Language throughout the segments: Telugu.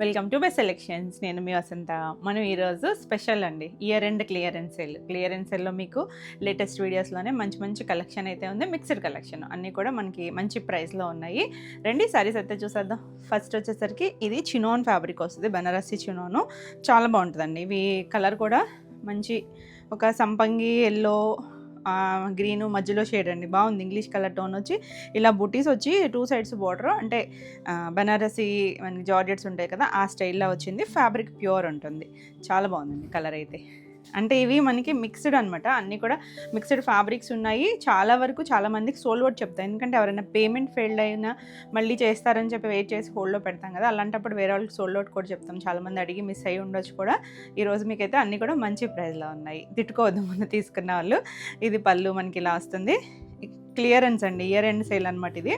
Welcome to best selections. నేను మీ వసంత. మనం ఈరోజు స్పెషల్ అండి, ఇయర్ ఎండ్ క్లియరెన్స్ సేల్లో మీకు లేటెస్ట్ వీడియోస్లోనే మంచి మంచి కలెక్షన్ అయితే ఉంది. మిక్స్డ్ కలెక్షన్ అన్నీ కూడా మనకి మంచి ప్రైస్లో ఉన్నాయి. రెండు సారీస్ అయితే చూసేద్దాం. ఫస్ట్ వచ్చేసరికి ఇది చినోన్ ఫ్యాబ్రిక్ వస్తుంది, బనారసి చినోను. చాలా బాగుంటుందండి. ఇవి కలర్ కూడా మంచి ఒక సంపంగి ఎల్లో గ్రీను మధ్యలో షేడ్ అండి. బాగుంది. ఇంగ్లీష్ కలర్ టోన్ వచ్చి ఇలా బుటీస్ వచ్చి 2 సైడ్స్ బార్డర్, అంటే బనారసి మనకి జార్జెట్స్ ఉంటాయి కదా, ఆ స్టైల్లో వచ్చింది. ఫ్యాబ్రిక్ ప్యూర్ ఉంటుంది. చాలా బాగుందండి కలర్ అయితే. అంటే ఇవి మనకి మిక్స్డ్ అనమాట, అన్నీ కూడా మిక్స్డ్ ఫ్యాబ్రిక్స్ ఉన్నాయి. చాలా వరకు చాలామందికి సోల్డ్ అవుట్ చెప్తాయి, ఎందుకంటే ఎవరైనా పేమెంట్ ఫెయిల్డ్ అయినా మళ్ళీ చేస్తారని చెప్పి వెయిట్ చేసి హోల్డ్లో పెడతాం కదా, అలాంటప్పుడు వేరే వాళ్ళకి సోల్డ్ అవుట్ కూడా చెప్తాం. చాలామంది అడిగి మిస్ అయ్యి ఉండొచ్చు కూడా. ఈరోజు మీకైతే అన్నీ కూడా మంచి ప్రైస్లో ఉన్నాయి. తిట్టుకోవద్దు ముందు తీసుకున్న వాళ్ళు. ఇది పళ్ళు మనకి ఇలా వస్తుంది. క్లియరెన్స్ అండి, ఇయర్ ఎండ్ సేల్ అనమాట ఇది.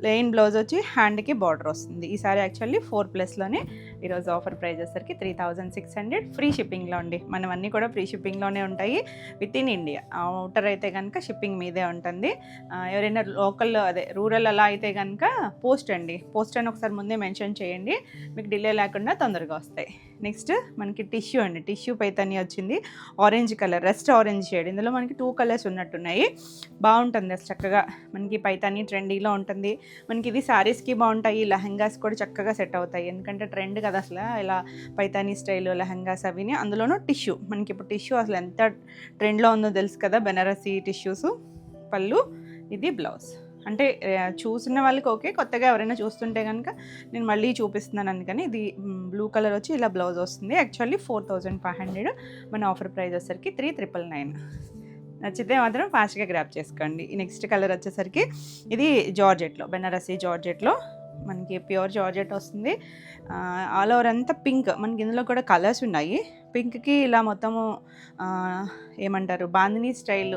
ప్లెయిన్ బ్లౌజ్ వచ్చి హ్యాండ్కి బార్డర్ వస్తుంది. ఈ సారీ యాక్చువల్లీ 4+లోనే. ఈరోజు ఆఫర్ ప్రైస్ వచ్చేసరికి 3600, ఫ్రీ షిప్పింగ్లో అండి. మనం అన్నీ కూడా ఫ్రీ షిప్పింగ్లోనే ఉంటాయి విత్ ఇన్ ఇండియా. అవుటర్ అయితే కనుక షిప్పింగ్ మీదే ఉంటుంది. ఎవరైనా లోకల్ అదే రూరల్ అలా అయితే కనుక పోస్ట్ అండి, పోస్ట్ అని ఒకసారి ముందే మెన్షన్ చేయండి, మీకు డిలే లేకుండా తొందరగా వస్తాయి. నెక్స్ట్ మనకి టిష్యూ అండి, టిష్యూ పైతాని వచ్చింది. Orange colour, rest orange shade. ఇందులో మనకి 2 కలర్స్ ఉన్నట్టున్నాయి. బాగుంటుంది అసలు, చక్కగా మనకి పైతాని ట్రెండీలో ఉంటుంది. మనకి ఇది శారీస్కి బాగుంటాయి, లెహంగాస్ కూడా చక్కగా సెట్ అవుతాయి, ఎందుకంటే ట్రెండ్ కదా అసలు ఇలా పైతానీ స్టైల్ లెహంగాస్ అవిని. అందులోనూ టిష్యూ, మనకి ఇప్పుడు టిష్యూ అసలు ఎంత ట్రెండ్లో ఉందో తెలుసు కదా, బెనారసీ టిష్యూస్. పళ్ళు, ఇది బ్లౌజ్. అంటే చూసిన వాళ్ళకి ఓకే, కొత్తగా ఎవరైనా చూస్తుంటే కనుక నేను మళ్ళీ చూపిస్తున్నాను అందుకని. ఇది బ్లూ కలర్ వచ్చి ఇలా బ్లౌజ్ వస్తుంది. యాక్చువల్లీ 4500, మన ఆఫర్ ప్రైస్ వచ్చేసరికి 3999. నచ్చితే మాత్రం ఫాస్ట్గా గ్రాప్ చేసుకోండి. ఈ నెక్స్ట్ కలర్ వచ్చేసరికి ఇది జార్జెట్లో, బెనారసీ జార్జెట్లో మనకి ప్యూర్ జార్జెట్ వస్తుంది. ఆల్ ఓవర్ అంతా పింక్. మనకి ఇందులో కూడా కలర్స్ ఉన్నాయి. పింక్కి ఇలా మొత్తము ఏమంటారు, బాందినీ స్టైల్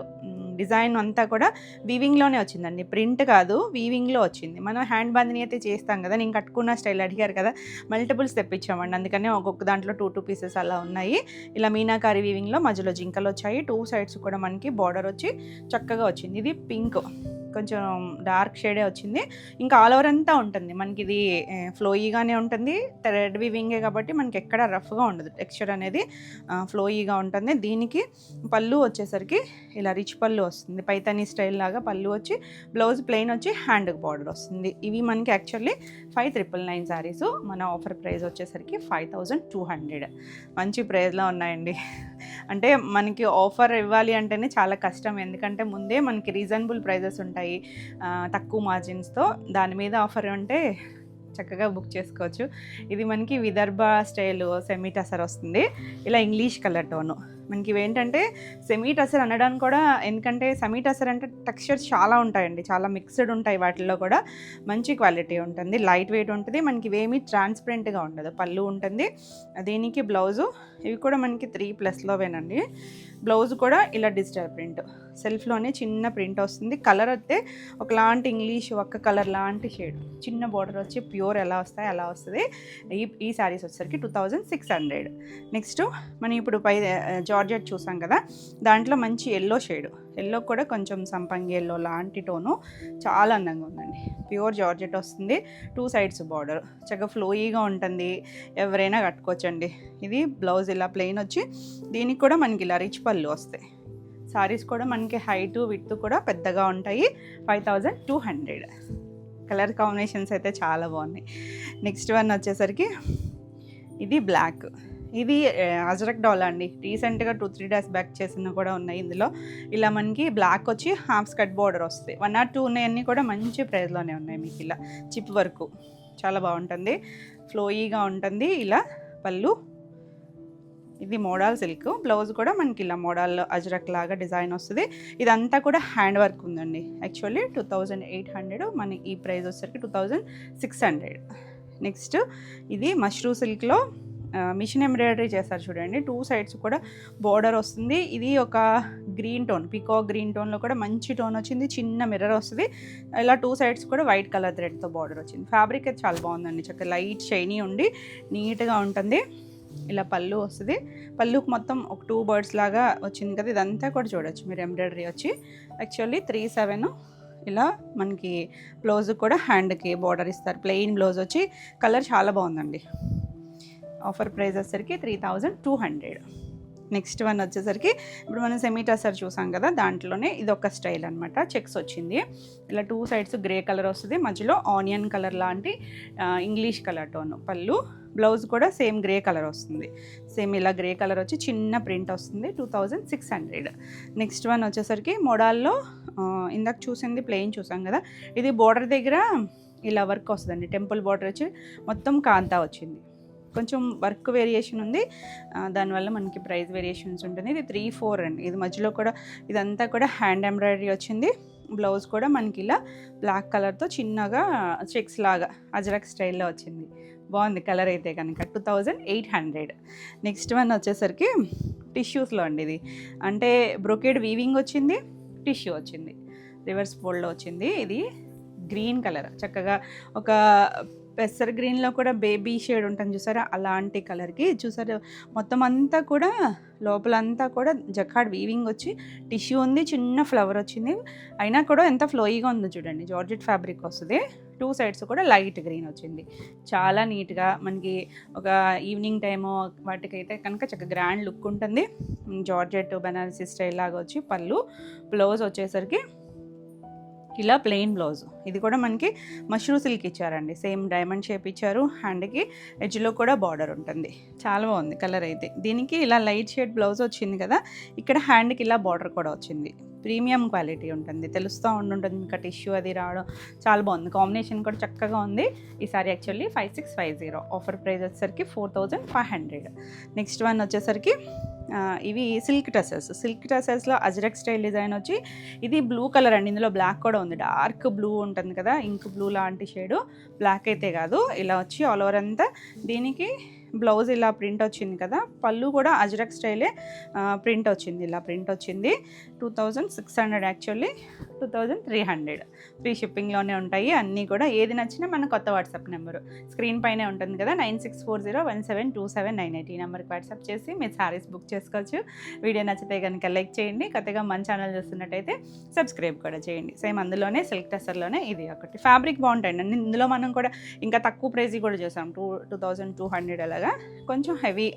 డిజైన్ అంతా కూడా వీవింగ్లోనే వచ్చిందండి, ప్రింట్ కాదు, వీవింగ్లో వచ్చింది. మనం హ్యాండ్ బాందినీ అయితే చేస్తాం కదా, నేను కట్టుకున్న స్టైల్ అడిగారు కదా, మల్టిపుల్స్ తెప్పించామండి, అందుకనే ఒక్కొక్క దాంట్లో 2 పీసెస్ అలా ఉన్నాయి. ఇలా మీనాకారి వీవింగ్లో మధ్యలో జింకలు వచ్చాయి. 2 సైడ్స్ కూడా మనకి బార్డర్ వచ్చి చక్కగా వచ్చింది. ఇది పింక్, కొంచెం డార్క్ షేడే వచ్చింది. ఇంకా ఆల్ ఓవర్ అంతా ఉంటుంది మనకి. ఇది ఫ్లోయీగానే ఉంటుంది, థ్రెడ్ వీవింగే కాబట్టి మనకి ఎక్కడ రఫ్గా ఉండదు. టెక్స్చర్ అనేది ఫ్లోయీగా ఉంటుంది. దీనికి పళ్ళు వచ్చేసరికి ఇలా రిచ్ పళ్ళు వస్తుంది, పైతానీ స్టైల్ లాగా పళ్ళు వచ్చి, బ్లౌజ్ ప్లెయిన్ వచ్చి హ్యాండ్కి బార్డర్ వస్తుంది. ఇవి మనకి యాక్చువల్లీ 5999 శారీస్. మన ఆఫర్ ప్రైస్ వచ్చేసరికి 5200. మంచి ప్రైస్లో ఉన్నాయండి. అంటే మనకి ఆఫర్ ఇవ్వాలి అంటేనే చాలా కష్టం, ఎందుకంటే ముందే మనకి రీజనబుల్ ప్రైజెస్ ఉంటాయి తక్కువ మార్జిన్స్తో. దాని మీద ఆఫర్ ఉంటే చక్కగా బుక్ చేసుకోవచ్చు. ఇది మనకి విదర్భ స్టైల్ సెమీ టసర్ వస్తుంది, ఇలా ఇంగ్లీష్ కలర్ టోను. మనకి ఇవేంటంటే సెమీ టసర్ అనడానికి కూడా, ఎందుకంటే సెమీ టసర్ అంటే టెక్స్చర్స్ చాలా ఉంటాయండి, చాలా మిక్స్డ్ ఉంటాయి. వాటిల్లో కూడా మంచి క్వాలిటీ ఉంటుంది, లైట్ వెయిట్ ఉంటుంది. మనకి ఇవేమీ ట్రాన్స్పరెంట్గా ఉండదు. పళ్ళు ఉంటుంది, దీనికి బ్లౌజు. ఇవి కూడా మనకి 3+లోవేనండి. బ్లౌజ్ కూడా ఇలా డిజిటల్ ప్రింట్, సెల్ఫ్లోనే చిన్న ప్రింట్ వస్తుంది. కలర్ అయితే ఒకలాంటి ఇంగ్లీష్ ఒక్క కలర్ లాంటి షేడ్, చిన్న బార్డర్ వచ్చి ప్యూర్ ఎలా వస్తాయి అలా వస్తుంది. ఈ శారీస్ వచ్చేసరికి 2600. నెక్స్ట్ మనం ఇప్పుడు పై జార్జెట్ చూసాం కదా, దాంట్లో మంచి ఎల్లో షేడ్, ఎల్లో కూడా కొంచెం సంపంగి ఎల్లో లాంటి టోను, చాలా అందంగా ఉందండి. ప్యూర్ జార్జెట్ వస్తుంది, 2 సైడ్స్ బార్డర్, చక్కగా ఫ్లోయీగా ఉంటుంది, ఎవరైనా కట్టుకోవచ్చండి. ఇది బ్లౌజ్ ఇలా ప్లెయిన్ వచ్చి, దీనికి కూడా మనకి ఇలా రిచ్ పళ్ళు వస్తాయి. సారీస్ కూడా మనకి హైట్ విడ్త్ కూడా పెద్దగా ఉంటాయి. 5200. కలర్ కాంబినేషన్స్ అయితే చాలా బాగున్నాయి. నెక్స్ట్ వన్ వచ్చేసరికి ఇది బ్లాక్. ఇది అజరక్ డాల్ అండి, రీసెంట్గా 2-3 డేస్ బ్యాక్ చేసిన కూడా ఉన్నాయి. ఇందులో ఇలా మనకి బ్లాక్ వచ్చి హాఫ్ స్కర్ట్ బార్డర్ వస్తాయి. 1 or 2 ఉన్నాయన్నీ కూడా మంచి ప్రైస్లోనే ఉన్నాయి. మీకు ఇలా చిప్ వరకు చాలా బాగుంటుంది, ఫ్లోయీగా ఉంటుంది. ఇలా పళ్ళు, ఇది మోడల్ సిల్క్. బ్లౌజ్ కూడా మనకి ఇలా మోడల్ అజరక్ లాగా డిజైన్ వస్తుంది. ఇదంతా కూడా హ్యాండ్ వర్క్ ఉందండి. యాక్చువల్లీ 2800, మన ఈ ప్రైస్ వచ్చేసరికి 2600. నెక్స్ట్ ఇది మష్రూ సిల్క్లో మిషన్ ఎంబ్రాయిడరీ చేస్తారు చూడండి, 2 సైడ్స్ కూడా బోర్డర్ వస్తుంది. ఇది ఒక గ్రీన్ టోన్, పికాక్ గ్రీన్ టోన్లో కూడా మంచి టోన్ వచ్చింది. చిన్న మిర్రర్ వస్తుంది. ఇలా 2 సైడ్స్ కూడా వైట్ కలర్ థ్రెడ్తో బార్డర్ వచ్చింది. ఫ్యాబ్రిక్ అయితే చాలా బాగుందండి, చక్కగా లైట్ షైనీ ఉండి నీట్గా ఉంటుంది. ఇలా పళ్ళు వస్తుంది. పళ్ళుకి మొత్తం ఒక 2 బర్డ్స్ లాగా వచ్చింది కదా, ఇదంతా కూడా చూడొచ్చు మీరు ఎంబ్రాయిడరీ వచ్చి. యాక్చువల్లీ 37. ఇలా మనకి బ్లౌజ్ కూడా హ్యాండ్కి బార్డర్ ఇస్తారు. ప్లెయిన్ బ్లౌజ్ వచ్చి కలర్ చాలా బాగుందండి. ఆఫర్ ప్రైస్ వచ్చేసరికి 3200. నెక్స్ట్ వన్ వచ్చేసరికి ఇప్పుడు మనం సెమీ టసర్ చూసాం కదా, దాంట్లోనే ఇది ఒక స్టైల్ అనమాట. చెక్స్ వచ్చింది, ఇలా 2 సైడ్స్ గ్రే కలర్ వస్తుంది, మధ్యలో ఆనియన్ కలర్ లాంటి ఇంగ్లీష్ కలర్ టోన్ పళ్ళు. బ్లౌజ్ కూడా సేమ్ గ్రే కలర్ వస్తుంది, సేమ్ ఇలా గ్రే కలర్ వచ్చి చిన్న ప్రింట్ వస్తుంది. 2600. నెక్స్ట్ వన్ వచ్చేసరికి మోడాల్లో ఇందాక చూసింది ప్లెయిన్ చూసాం కదా, ఇది బోర్డర్ దగ్గర ఇలా వర్క్ వస్తుందండి. టెంపుల్ బోర్డర్ వచ్చి మొత్తం కాంతా వచ్చింది, కొంచెం వర్క్ వేరియేషన్ ఉంది, దానివల్ల మనకి ప్రైస్ వేరియేషన్స్ ఉంటుంది. ఇది 3-4 అండి. ఇది మధ్యలో కూడా ఇదంతా కూడా హ్యాండ్ ఎంబ్రాయిడరీ వచ్చింది. బ్లౌజ్ కూడా మనకి ఇలా బ్లాక్ కలర్తో చిన్నగా చెక్స్ లాగా అజరక్ స్టైల్లో వచ్చింది. బాగుంది కలర్ అయితే కనుక. 2800. నెక్స్ట్ వన్ వచ్చేసరికి టిష్యూస్లో అండి. ఇది అంటే బ్రొకేడ్ వీవింగ్ వచ్చింది, టిష్యూ వచ్చింది, రివర్స్ ఫోల్డ్లో వచ్చింది. ఇది గ్రీన్ కలర్, చక్కగా ఒక పెసర్ గ్రీన్లో కూడా బేబీ షేడ్ ఉంటుంది చూసారా, అలాంటి కలర్కి చూసారా మొత్తం అంతా కూడా లోపలంతా కూడా జకార్డ్ వీవింగ్ వచ్చి టిష్యూ ఉంది, చిన్న ఫ్లవర్ వచ్చింది, అయినా కూడా ఎంత ఫ్లోయిగా ఉందో చూడండి. జార్జెట్ ఫ్యాబ్రిక్ వస్తుంది, 2 సైడ్స్ కూడా లైట్ గ్రీన్ వచ్చింది. చాలా నీట్గా మనకి ఒక ఈవినింగ్ టైము వాటికైతే కనుక చక్కగా గ్రాండ్ లుక్ ఉంటుంది. జార్జెట్ బనారసీ స్టైల్ లాగా వచ్చి పళ్ళు. బ్లౌజ్ వచ్చేసరికి ఇలా ప్లెయిన్ బ్లౌజ్. ఇది కూడా మనకి మష్రూ సిల్క్ ఇచ్చారండి, సేమ్ డైమండ్ షేప్ ఇచ్చారు. హ్యాండ్కి ఎడ్జ్లో కూడా బార్డర్ ఉంటుంది. చాలా బాగుంది కలర్ అయితే. దీనికి ఇలా లైట్ షేడ్ బ్లౌజ్ వచ్చింది కదా, ఇక్కడ హ్యాండ్కి ఇలా బార్డర్ కూడా వచ్చింది. ప్రీమియం క్వాలిటీ ఉంటుంది, తెలుస్తూ ఉంటుంది ఇంకా టిష్యూ అది రావడం. చాలా బాగుంది, కాంబినేషన్ కూడా చక్కగా ఉంది. ఈ సారీ యాక్చువల్లీ 5650. ఆఫర్ ప్రైస్ వచ్చేసరికి 4500. నెక్స్ట్ వన్ వచ్చేసరికి ఇవి సిల్క్ టసర్స్లో అజ్రక్ స్టైల్ డిజైన్ వచ్చి ఇది బ్లూ కలర్ అండి. ఇందులో బ్లాక్ కూడా ఉంది, డార్క్ బ్లూ ఉంటుంది కదా, ఇంక్ బ్లూ లాంటి షేడు, బ్లాక్ అయితే కాదు. ఇలా వచ్చి ఆల్ ఓవర్ అంతా దీనికి బ్లౌజ్ ఇలా ప్రింట్ వచ్చింది కదా, పళ్ళు కూడా అజ్రక్ స్టైలే ప్రింట్ వచ్చింది, ఇలా ప్రింట్ వచ్చింది. 2600 యాక్చువల్లీ 2300. ఫ్రీ షిప్పింగ్లోనే ఉంటాయి అన్నీ కూడా. ఏది నచ్చినా మన కొత్త వాట్సాప్ నెంబరు స్క్రీన్ పైనే ఉంటుంది కదా, 9640172798. ఈ నెంబర్కి వాట్సాప్ చేసి మీరు శారీస్ బుక్ చేసుకోవచ్చు. వీడియో నచ్చితే కనుక లైక్ చేయండి, కొత్తగా మన ఛానల్ చూస్తున్నట్టయితే సబ్స్క్రైబ్ కూడా చేయండి. సేమ్ అందులోనే సిల్క్ టసర్లోనే ఇది ఒకటి. ఫ్యాబ్రిక్ బాగుంటాయండి, ఇందులో మనం కూడా ఇంకా తక్కువ ప్రైజ్ కూడా చేసాం, 2200 అలాగా. కొంచెం హెవీ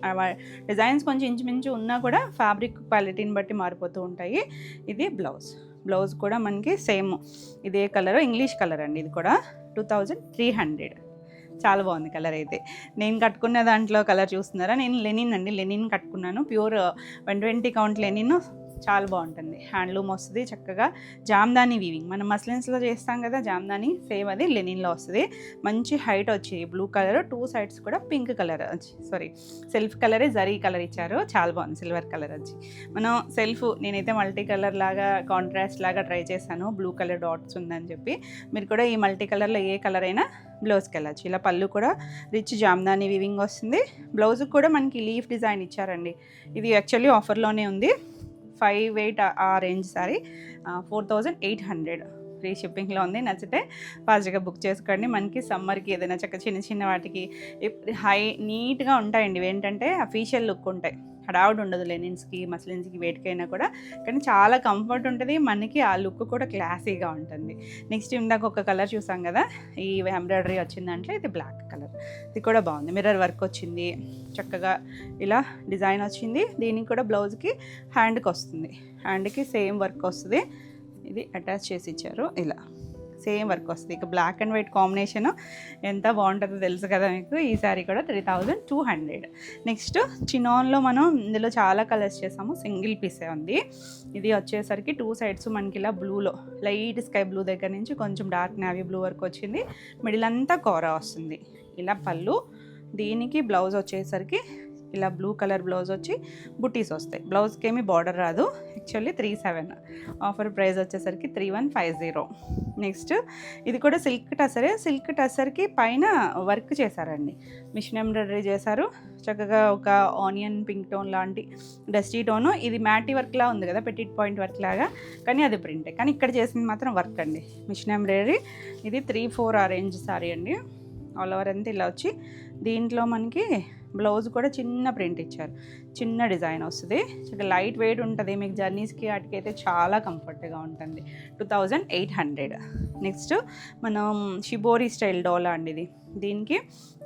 డిజైన్స్ కొంచెం ఇంచుమించు ఉన్నా కూడా ఫ్యాబ్రిక్ క్వాలిటీని బట్టి మారిపోతూ ఉంటాయి. ఇది బ్లౌజ్ కూడా మనకి సేమ్ ఇదే కలర్, ఇంగ్లీష్ కలర్ అండి. ఇది కూడా 2300. చాలా బాగుంది కలర్ అయితే. నేను కట్టుకున్న దాంట్లో కలర్ చూస్తున్నారా, నేను లెనిన్ కట్టుకున్నాను, ప్యూర్ 120 కౌంట్ లెనిన్. చాలా బాగుంటుంది, హ్యాండ్లూమ్ వస్తుంది, చక్కగా జామ్దాని వీవింగ్. మనం మస్లిన్స్లో చేస్తాం కదా జామ్దాని, సేమ్ అది లెనిన్లో వస్తుంది. మంచి హైట్ వచ్చి బ్లూ కలర్, 2 సైడ్స్ కూడా పింక్ కలర్ సెల్ఫ్ కలరే జరీ కలర్ ఇచ్చారు. చాలా బాగుంది, సిల్వర్ కలర్ వచ్చి. మనం నేనైతే మల్టీ కలర్ లాగా కాంట్రాస్ట్ లాగా ట్రై చేశాను, బ్లూ కలర్ డాట్స్ ఉందని చెప్పి. మీరు కూడా ఈ మల్టీ కలర్లో ఏ కలర్ అయినా బ్లౌజ్కి వెళ్ళచ్చు. ఇలా పళ్ళు కూడా రిచ్ జామ్దాని వీవింగ్ వస్తుంది. బ్లౌజ్కి కూడా మనకి లీఫ్ డిజైన్ ఇచ్చారండి. ఇది యాక్చువల్లీ ఆఫర్లోనే ఉంది, 58 ఆ రేంజ్ సారీ 4800. ఫ్రీ షిప్పింగ్లో ఉంది. నచ్చితే ఫాస్ట్గా బుక్ చేసుకోండి. మనకి సమ్మర్కి ఏదైనా చిన్న వాటికి నీట్గా ఉంటాయండి. ఇవి ఏంటంటే అఫీషియల్ లుక్ ఉంటాయి, హడావుడ్ ఉండదు. లెనిన్స్కి మస్లిన్స్కి వేటికైనా కూడా, కానీ చాలా కంఫర్ట్ ఉంటుంది మనకి, ఆ లుక్ కూడా క్లాసీగా ఉంటుంది. నెక్స్ట్ ఇందాక ఒక కలర్ చూసాం కదా, ఈ ఎంబ్రాయిడరీ వచ్చింది దాంట్లో, ఇది బ్లాక్ కలర్. ఇది కూడా బాగుంది, మిర్రర్ వర్క్ వచ్చింది, చక్కగా ఇలా డిజైన్ వచ్చింది. దీనికి కూడా బ్లౌజ్కి హ్యాండ్కి వస్తుంది, హ్యాండ్కి సేమ్ వర్క్ వస్తుంది. ఇది అటాచ్ చేసి ఇచ్చారు, ఇలా సేమ్ వర్క్ వస్తుంది. ఇక బ్లాక్ అండ్ వైట్ కాంబినేషన్ ఎంత బాగుంటుందో తెలుసు కదా మీకు. ఈ సారీ కూడా 3200. నెక్స్ట్ చినాన్లో మనం ఇందులో చాలా కలర్స్ చేసాము, సింగిల్ పీసే ఉంది. ఇది వచ్చేసరికి 2 సైడ్స్ మనకి ఇలా బ్లూలో లైట్ స్కై బ్లూ దగ్గర నుంచి కొంచెం డార్క్ నావీ బ్లూ వరకు వచ్చింది. మిడిల్ అంతా కోరా వస్తుంది. ఇలా పళ్ళు, దీనికి బ్లౌజ్ వచ్చేసరికి ఇలా బ్లూ కలర్ బ్లౌజ్ వచ్చి బుటీస్ వస్తాయి. బ్లౌజ్కి ఏమి బార్డర్ రాదు. యాక్చువల్లీ 37. ఆఫర్ ప్రైస్ వచ్చేసరికి 3150. నెక్స్ట్ ఇది కూడా సిల్క్ టసర్కి పైన వర్క్ చేశారండి, మిషన్ ఎంబ్రాయిడరీ చేశారు. చక్కగా ఒక ఆనియన్ పింక్ టోన్ లాంటి డస్టీ టోను. ఇది మ్యాటీ వర్క్లా ఉంది కదా, పెటిట్ పాయింట్ వర్క్ లాగా, కానీ అది ప్రింటే. కానీ ఇక్కడ చేసింది మాత్రం వర్క్ అండి, మిషన్ ఎంబ్రాయిడరీ. ఇది 3-4 ఆ రేంజ్ సారీ అండి. ఆల్ ఓవర్ అంతా ఇలా వచ్చి దీంట్లో మనకి బ్లౌజ్ కూడా చిన్న ప్రింట్ ఇచ్చారు, చిన్న డిజైన్ వస్తుంది. చాలా లైట్ వెయిట్ ఉంటుంది, మీకు జర్నీస్కి వాటికి అయితే చాలా కంఫర్ట్గా ఉంటుంది. 2800. నెక్స్ట్ మనం షిబోరి స్టైల్ డోలా అండి ఇది. దీనికి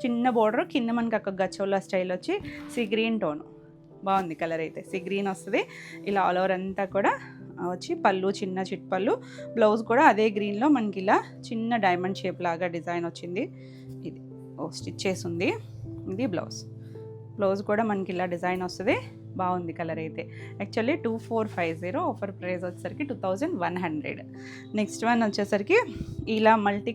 చిన్న బోర్డర్, కింద మనకి ఒక గచ్చోలా స్టైల్ వచ్చి సీ గ్రీన్ టోన్, బాగుంది కలర్ అయితే. సీ గ్రీన్ వస్తుంది. ఇలా ఆల్ ఓవర్ అంతా కూడా వచ్చి పళ్ళు చిన్న చిట్ పళ్ళు, బ్లౌజ్ కూడా అదే గ్రీన్లో మనకి ఇలా చిన్న డైమండ్ షేప్ లాగా డిజైన్ వచ్చింది. ఇది స్టిచ్ చేసి ఉంది. ఇది బ్లౌజ్ కూడా మనకి ఇలా డిజైన్ వస్తుంది. బాగుంది కలర్ అయితే. యాక్చువల్లీ 2450, ఆఫర్ ప్రైస్ వచ్చేసరికి 2100. నెక్స్ట్ వన్ వచ్చేసరికి ఇలా మల్టీ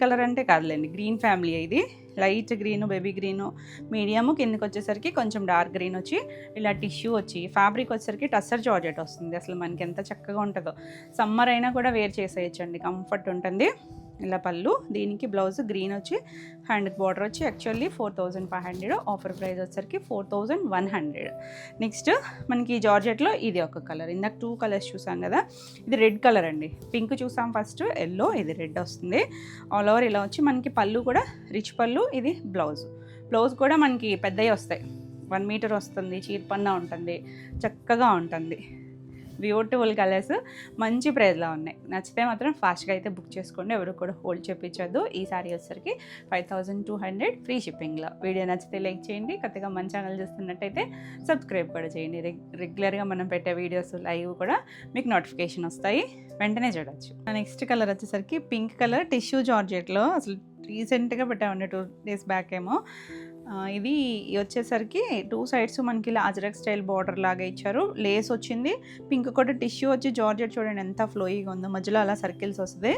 కలర్ అంటే కాదులేండి, గ్రీన్ ఫ్యామిలీ. ఇది light green, baby green, medium, కిందకి వచ్చేసరికి కొంచెం డార్క్ గ్రీన్ వచ్చి ఇలా టిష్యూ వచ్చి ఫ్యాబ్రిక్ వచ్చేసరికి టస్సర్ జార్జెట్ వస్తుంది. అసలు మనకి ఎంత చక్కగా ఉంటుందో, సమ్మర్ అయినా కూడా వేర్ చేసేయచ్చండి, కంఫర్ట్ ఉంటుంది. ఇలా పళ్ళు, దీనికి బ్లౌజ్ గ్రీన్ వచ్చి హ్యాండ్కి బార్డర్ వచ్చి యాక్చువల్లీ 4500, ఆఫర్ ప్రైస్ వచ్చేసరికి 4100. నెక్స్ట్ మనకి జార్జెట్లో ఇది ఒక కలర్, ఇందాక 2 కలర్స్ చూసాం కదా, ఇది రెడ్ కలర్ అండి. పింక్ చూసాం ఫస్ట్, ఎల్లో, ఇది రెడ్ వస్తుంది. ఆల్ ఓవర్ ఇలా వచ్చి మనకి పళ్ళు కూడా రిచ్ పళ్ళు. ఇది బ్లౌజ్ కూడా మనకి పెద్దవి వస్తాయి, 1 మీటర్ వస్తుంది, చీర్పన్నా ఉంటుంది, చక్కగా ఉంటుంది. బ్యూటిఫుల్ కలర్స్, మంచి ప్రైస్లో ఉన్నాయి. నచ్చితే మాత్రం ఫాస్ట్గా అయితే బుక్ చేసుకోండి, ఎవరు కూడా హోల్డ్ చేయించొద్దు. ఈ సారీ వచ్చేసరికి 5200, ఫ్రీ షిప్పింగ్లో. వీడియో నచ్చితే లైక్ చేయండి, కొత్తగా మన ఛానల్ చూస్తున్నట్టయితే సబ్స్క్రైబ్ కూడా చేయండి. రెగ్యులర్గా మనం పెట్టే వీడియోస్ లైవ్ కూడా మీకు నోటిఫికేషన్ వస్తాయి, వెంటనే చూడొచ్చు. నెక్స్ట్ కలర్ వచ్చేసరికి పింక్ కలర్, టిష్యూ జార్జెట్లో. అసలు రీసెంట్గా పెట్టామండి, 2 డేస్ బ్యాక్ ఏమో. ఇది వచ్చేసరికి 2 సైడ్స్ మనకి ఇలా అజరక్ స్టైల్ బార్డర్ లాగా ఇచ్చారు, లేస్ వచ్చింది. పింక్ కూడా టిష్యూ వచ్చి జార్జెట్ చూడండి ఎంత ఫ్లోయిగా ఉందో, మధ్యలో అలా సర్కిల్స్ వస్తుంది.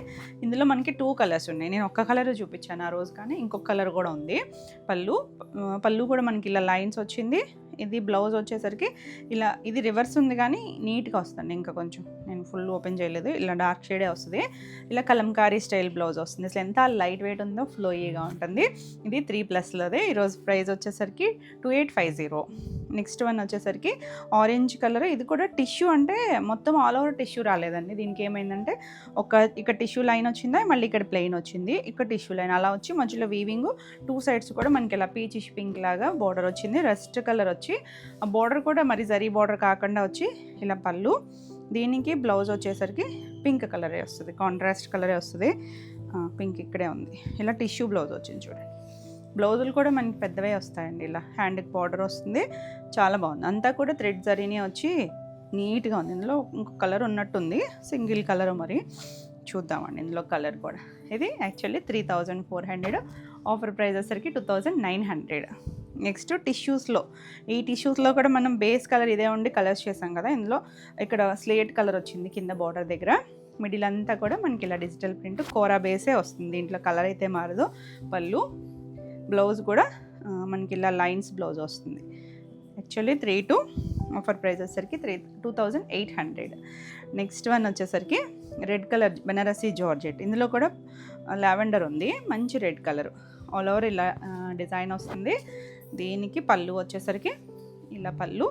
ఇందులో మనకి 2 కలర్స్ ఉన్నాయి, నేను ఒక్క కలర్ చూపించాను ఆ రోజు, కానీ ఇంకొక కలర్ కూడా ఉంది. పళ్ళు కూడా మనకి ఇలా లైన్స్ వచ్చింది. ఇది బ్లౌజ్ వచ్చేసరికి ఇలా, ఇది రివర్స్ ఉంది కానీ నీట్గా వస్తుంది. ఇంకా కొంచెం నేను ఫుల్ ఓపెన్ చేయలేదు, ఇలా డార్క్ షేడే వస్తుంది. ఇలా కలంకారీ స్టైల్ బ్లౌజ్ వస్తుంది. అసలు ఎంత లైట్ వెయిట్ ఉందో, ఫ్లోయీగా ఉంటుంది. ఇది 3+లోదే. ఈరోజు ప్రైస్ వచ్చేసరికి 2850. నెక్స్ట్ వన్ వచ్చేసరికి ఆరెంజ్ కలర్. ఇది కూడా టిష్యూ, అంటే మొత్తం ఆల్ ఓవర్ టిష్యూ రాలేదండి. దీనికి ఏమైందంటే ఇక్కడ టిష్యూ లైన్ వచ్చిందా, మళ్ళీ ఇక్కడ ప్లెయిన్ వచ్చింది, ఇక్కడ టిష్యూ లైన్ అలా వచ్చి మధ్యలో వీవింగ్, 2 సైడ్స్ కూడా మనకి ఇలా పీచిష్ పింక్ లాగా బార్డర్ వచ్చింది. రస్ట్ కలర్ వచ్చి ఆ బార్డర్ కూడా మరి జరీ బార్డర్ కాకుండా వచ్చి ఇలా పళ్ళు. దీనికి బ్లౌజ్ వచ్చేసరికి పింక్ కలరే వస్తుంది, కాంట్రాస్ట్ కలరే వస్తుంది. పింక్ ఇక్కడే ఉంది. ఇలా టిష్యూ బ్లౌజ్ వచ్చింది చూడండి. బ్లౌజులు కూడా మనకి పెద్దవే వస్తాయండి. ఇలా హ్యాండ్కి బార్డర్ వస్తుంది, చాలా బాగుంది. అంతా కూడా థ్రెడ్ జరీని వచ్చి నీట్గా ఉంది. ఇందులో ఇంకొక కలర్ ఉన్నట్టుంది, సింగిల్ కలర్, మరి చూద్దామండి ఇందులో కలర్ కూడా. ఇది యాక్చువల్లీ 3400, ఆఫర్ ప్రైస్ వచ్చేసరికి 2900. నెక్స్ట్ టిష్యూస్లో, ఈ టిష్యూస్లో కూడా మనం బేస్ కలర్ ఇదే ఉండి కలర్స్ చేసాం కదా. ఇందులో ఇక్కడ స్లేట్ కలర్ వచ్చింది కింద బార్డర్ దగ్గర, మిడిల్ అంతా కూడా మనకి ఇలా డిజిటల్ ప్రింట్ కోరా బేసే వస్తుంది. దీంట్లో కలర్ అయితే మారదు. పళ్ళు, బ్లౌజ్ కూడా మనకి ఇలా లైన్స్ బ్లౌజ్ వస్తుంది. యాక్చువల్లీ 3 ఆఫర్ ప్రైస్ వచ్చేసరికి 2800. నెక్స్ట్ వన్ వచ్చేసరికి రెడ్ కలర్ బెనారసీ జార్జెట్. ఇందులో కూడా లావెండర్ ఉంది, మంచి రెడ్ కలర్. ఆల్ ఓవర్ ఇలా డిజైన్ వస్తుంది. దీనికి పళ్ళు వచ్చేసరికి ఇలా పళ్ళు,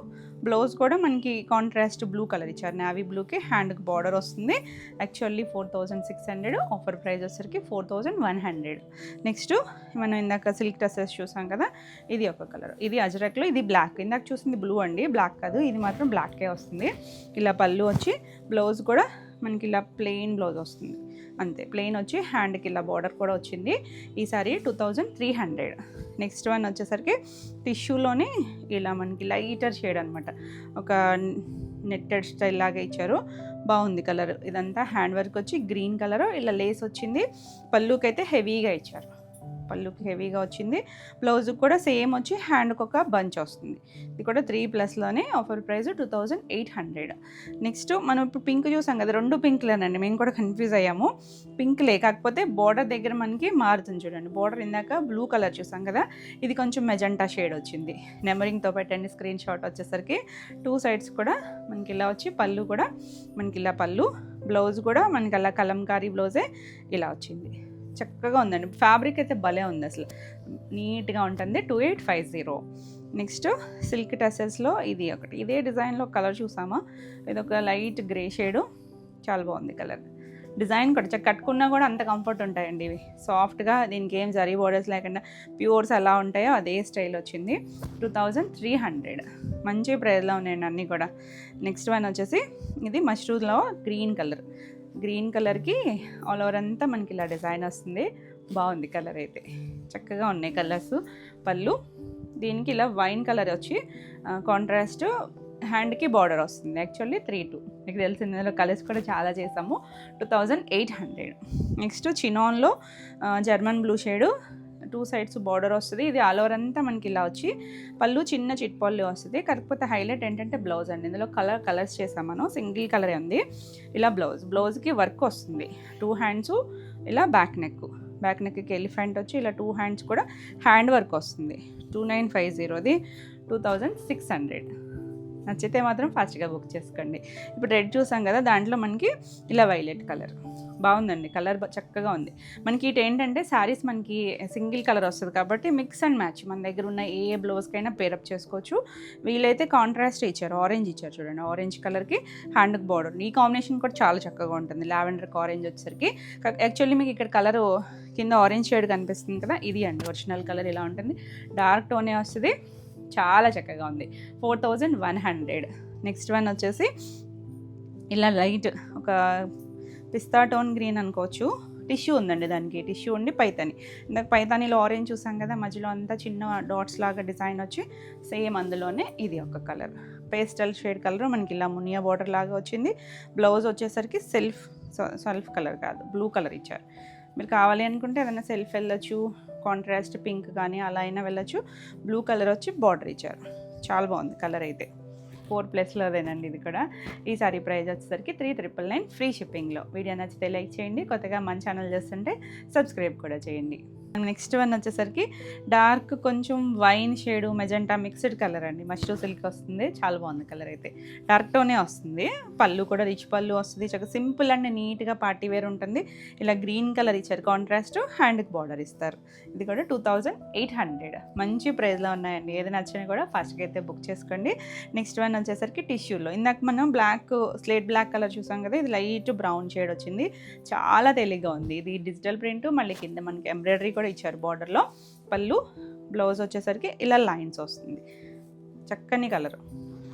బ్లౌజ్ కూడా మనకి కాంట్రాస్ట్ బ్లూ కలర్ ఇచ్చారు, నేవీ బ్లూకి హ్యాండ్కి బార్డర్ వస్తుంది. యాక్చువల్లీ 4600, ఆఫర్ ప్రైస్ వచ్చేసరికి 4100. నెక్స్ట్ మనం ఇందాక సిల్క్ డ్రెస్సెస్ చూసాం కదా, ఇది ఒక కలర్, ఇది అజరక్లో, ఇది బ్లాక్. ఇందాక చూసింది బ్లూ అండి, బ్లాక్ కాదు, ఇది మాత్రం బ్లాక్కే వస్తుంది. ఇలా పళ్ళు వచ్చి బ్లౌజ్ కూడా మనకి ఇలా ప్లెయిన్ బ్లౌజ్ వస్తుంది, అంతే ప్లెయిన్ వచ్చి హ్యాండ్కి ఇలా బార్డర్ కూడా వచ్చింది. ఈసారి 2300. నెక్స్ట్ వన్ వచ్చేసరికి టిష్యూలోనే ఇలా మనకి లైటర్ షేడ్ అనమాట, ఒక నెట్టెడ్ స్టైల్ లాగా ఇచ్చారు, బాగుంది కలర్. ఇదంతా హ్యాండ్ వర్క్ వచ్చి గ్రీన్ కలర్, ఇలా లేస్ వచ్చింది. పళ్ళుకైతే హెవీగా ఇచ్చారు, పళ్ళుకి హెవీగా వచ్చింది. బ్లౌజ్ కూడా సేమ్ వచ్చి హ్యాండ్కి ఒక బంచ్ వస్తుంది. ఇది కూడా 3+లోనే, ఆఫర్ ప్రైస్ 2800. నెక్స్ట్ మనం ఇప్పుడు పింక్ చూసాం కదా, 2 పింక్లేనండి, మేము కూడా కన్ఫ్యూజ్ అయ్యాము. పింక్లే, కాకపోతే బార్డర్ దగ్గర మనకి మారుతుంది చూడండి. బార్డర్ ఇందాక బ్లూ కలర్ చూసాం కదా, ఇది కొంచెం మెజెంటా షేడ్ వచ్చింది. నెంబరింగ్తో పెట్టండి స్క్రీన్ షాట్. వచ్చేసరికి 2 సైడ్స్ కూడా మనకి ఇలా వచ్చి పళ్ళు కూడా మనకి ఇలా పళ్ళు, బ్లౌజ్ కూడా మనకి అలా కలంకారీ బ్లౌజే ఇలా వచ్చింది. చక్కగా ఉందండి, ఫ్యాబ్రిక్ అయితే భలే ఉంది, అసలు నీట్గా ఉంటుంది. 2850. నెక్స్ట్ సిల్క్ టెసెల్స్లో ఇది ఒకటి, ఇదే డిజైన్లో కలర్ చూసామా, ఇది ఒక లైట్ గ్రే షేడు, చాలా బాగుంది కలర్. డిజైన్ కూడా కట్టుకున్నా కూడా అంత కంఫర్ట్ ఉంటాయండి ఇవి, సాఫ్ట్గా. దీనికి ఏం జరీ బోర్డర్స్ లేకుండా ప్యూర్స్ ఎలా ఉంటాయో అదే స్టైల్ వచ్చింది. 2300, మంచి ప్రైస్లో ఉన్నాయండి అన్నీ కూడా. నెక్స్ట్ వన్ వచ్చేసి ఇది మష్రూమ్లో గ్రీన్ కలర్, గ్రీన్ కలర్కి ఆల్ ఓవర్ అంతా మనకి ఇలా డిజైన్ వస్తుంది. బాగుంది కలర్ అయితే, చక్కగా ఉన్నాయి కలర్స్. పళ్ళు దీనికి ఇలా వైన్ కలర్ వచ్చి కాంట్రాస్ట్ హ్యాండ్కి బార్డర్ వస్తుంది. యాక్చువల్లీ 3-2 మీకు తెలిసింది, ఇందులో కలర్స్ కూడా చాలా చేసాము. 2800. నెక్స్ట్ చినాన్లో German blue shade, 2 sides border వస్తుంది. ఇది ఆల్ ఓవర్ అంతా మనకి ఇలా వచ్చి పళ్ళు చిన్న చిట్ పళ్ళు వస్తుంది. కాకపోతే హైలైట్ ఏంటంటే బ్లౌజ్ అండి. ఇందులో కలర్స్ చేసాం మనం, సింగిల్ కలరే ఉంది. ఇలా బ్లౌజ్కి వర్క్ వస్తుంది. 2 హ్యాండ్స్ ఇలా బ్యాక్ నెక్కి ఎలిఫెంట్ వచ్చి ఇలా 2 హ్యాండ్స్ కూడా హ్యాండ్ వర్క్ వస్తుంది. 2950, 2600. నచ్చితే మాత్రం ఫాస్ట్గా బుక్ చేసుకోండి. ఇప్పుడు రెడ్ చూసాం కదా, దాంట్లో మనకి ఇలా వైలెట్ కలర్ బాగుందండి. కలర్ చక్కగా ఉంది. మనకి ఇటు ఏంటంటే శారీస్ మనకి సింగిల్ కలర్ వస్తుంది కాబట్టి మిక్స్ అండ్ మ్యాచ్ మన దగ్గర ఉన్న ఏ బ్లౌజ్కైనా పేరప్ చేసుకోవచ్చు. వీళ్ళైతే కాంట్రాస్ట్ ఇచ్చారు, ఆరెంజ్ ఇచ్చారు చూడండి. ఆరెంజ్ కలర్కి హ్యాండ్కి బార్డర్. ఈ కాంబినేషన్ కూడా చాలా చక్కగా ఉంటుంది. లావెండర్కి ఆరెంజ్ వచ్చేసరికి యాక్చువల్లీ మీకు ఇక్కడ కలర్ కింద ఆరెంజ్ షేడ్ కనిపిస్తుంది కదా, ఇది అండి ఒరిజినల్ కలర్. ఇలా ఉంటుంది, డార్క్ టోనే వస్తుంది. చాలా చక్కగా ఉంది. 4100. నెక్స్ట్ వన్ వచ్చేసి ఇలా లైట్ ఒక పిస్తా టోన్ గ్రీన్ అనుకోవచ్చు. టిష్యూ ఉందండి, దానికి టిష్యూ ఉండి పైతాని. ఇందాక పైతానీలో ఆరెంజ్ చూసాం కదా, మధ్యలో అంతా చిన్న డాట్స్ లాగా డిజైన్ వచ్చి సేమ్ అందులోనే ఇది ఒక కలర్ పేస్టల్ షేడ్ కలర్ మనకి ఇలా మునియా బార్డర్ లాగా వచ్చింది. బ్లౌజ్ వచ్చేసరికి సెల్ఫ్ కలర్ కాదు, బ్లూ కలర్ ఇచ్చారు. మీరు కావాలి అనుకుంటే ఏదైనా సెల్ఫ్ వెళ్ళొచ్చు, కాంట్రాస్ట్ పింక్ కానీ అలా అయినా వెళ్ళొచ్చు. బ్లూ కలర్ వచ్చి బార్డర్ ఇచ్చారు. చాలా బాగుంది కలర్ అయితే. 4+లోదేనండి ఇది కూడా. ఈ సారీ ప్రైస్ వచ్చేసరికి 3999 ఫ్రీ షిప్పింగ్లో. వీడియో నచ్చితే లైక్ చేయండి. కొత్తగా మన ఛానల్ చేస్తుంటే సబ్స్క్రైబ్ కూడా చేయండి. నెక్స్ట్ వన్ వచ్చేసరికి డార్క్ కొంచెం wine shade magenta mixed colour అండి. మష్రూ సిల్క్ వస్తుంది. చాలా బాగుంది కలర్ అయితే. డార్క్ టోనే వస్తుంది. పళ్ళు కూడా రిచ్ పళ్ళు వస్తుంది. చక్కగా సింపుల్ అండ్ నీట్గా పార్టీ వేర్ ఉంటుంది. ఇలా గ్రీన్ కలర్ ఇచ్చారు, కాంట్రాస్ట్ హ్యాండ్కి బార్డర్ ఇస్తారు. ఇది కూడా 2800. మంచి ప్రైస్లో ఉన్నాయండి. ఏది నచ్చినా కూడా ఫస్ట్గా అయితే బుక్ చేసుకోండి. నెక్స్ట్ వన్ వచ్చేసరికి టిష్యూలో ఇందాక మనం స్లేట్ బ్లాక్ కలర్ చూసాం కదా, ఇది లైట్ బ్రౌన్ షేడ్ వచ్చింది. చాలా తేలిగ్గా ఉంది. ఇది డిజిటల్ ప్రింట్, మళ్ళీ కింద మనకి ఎంబ్రాయిడరీ కూడా ఇచ్చారు బార్డర్లో. పళ్ళు బ్లౌజ్ వచ్చేసరికి ఇలా లైన్స్ వస్తుంది. చక్కని కలర్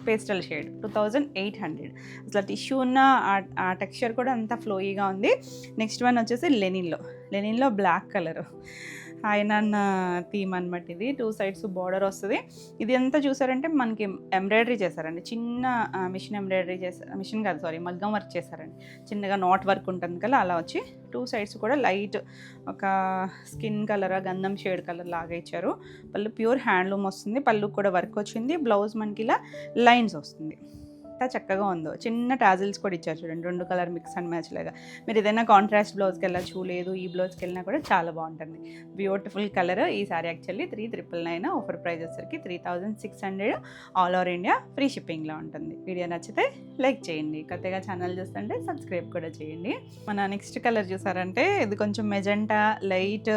పేస్టల్ షేడ్. 2800. అసలు టిష్యూ ఉన్న ఆ టెక్స్చర్ కూడా అంతా ఫ్లోయీగా ఉంది. నెక్స్ట్ వన్ వచ్చేసి లెనిన్లో బ్లాక్ కలర్ ఆయన థీమ్ అనమాట. ఇది 2 సైడ్స్ బార్డర్ వస్తుంది. ఇది అంతా చూసారంటే మనకి ఎంబ్రాయిడరీ చేశారండి. చిన్న మిషన్ ఎంబ్రాయిడరీ చేశారు, మిషన్ కాదు సారీ, మగ్గం వర్క్ చేశారండి. చిన్నగా నాట్ వర్క్ ఉంటుంది కదా, అలా వచ్చి 2 సైడ్స్ కూడా లైట్ ఒక స్కిన్ కలర్, గంధం షేడ్ కలర్ లాగా ఇచ్చారు. పళ్ళు ప్యూర్ హ్యాండ్లూమ్ వస్తుంది. పళ్ళు కూడా వర్క్ వచ్చింది. బ్లౌజ్ మనకి ఇలా లైన్స్ వస్తుంది. ఎంత చక్కగా ఉందో. చిన్న టాజిల్స్ కూడా ఇచ్చారు చూడండి, 2 కలర్ మిక్స్ అండ్ మ్యాచ్ లాగా. మీరు ఏదైనా కాంట్రాస్ట్ బ్లౌజ్కి వెళ్ళచ్చు, లేదు ఈ బ్లౌజ్కి వెళ్ళినా కూడా చాలా బాగుంటుంది. Beautiful colour. ఈ సారీ యాక్చువల్లీ 3999. ఆఫర్ ప్రైస్ వచ్చేసరికి 3600. ఆల్ ఓవర్ ఇండియా ఫ్రీ షిప్పింగ్లో ఉంటుంది. వీడియో నచ్చితే లైక్ చేయండి. కొత్తగా ఛానల్ చూస్తుంటే సబ్స్క్రైబ్ కూడా చేయండి. మన నెక్స్ట్ కలర్ చూసారంటే ఇది కొంచెం మెజెంటా లైట్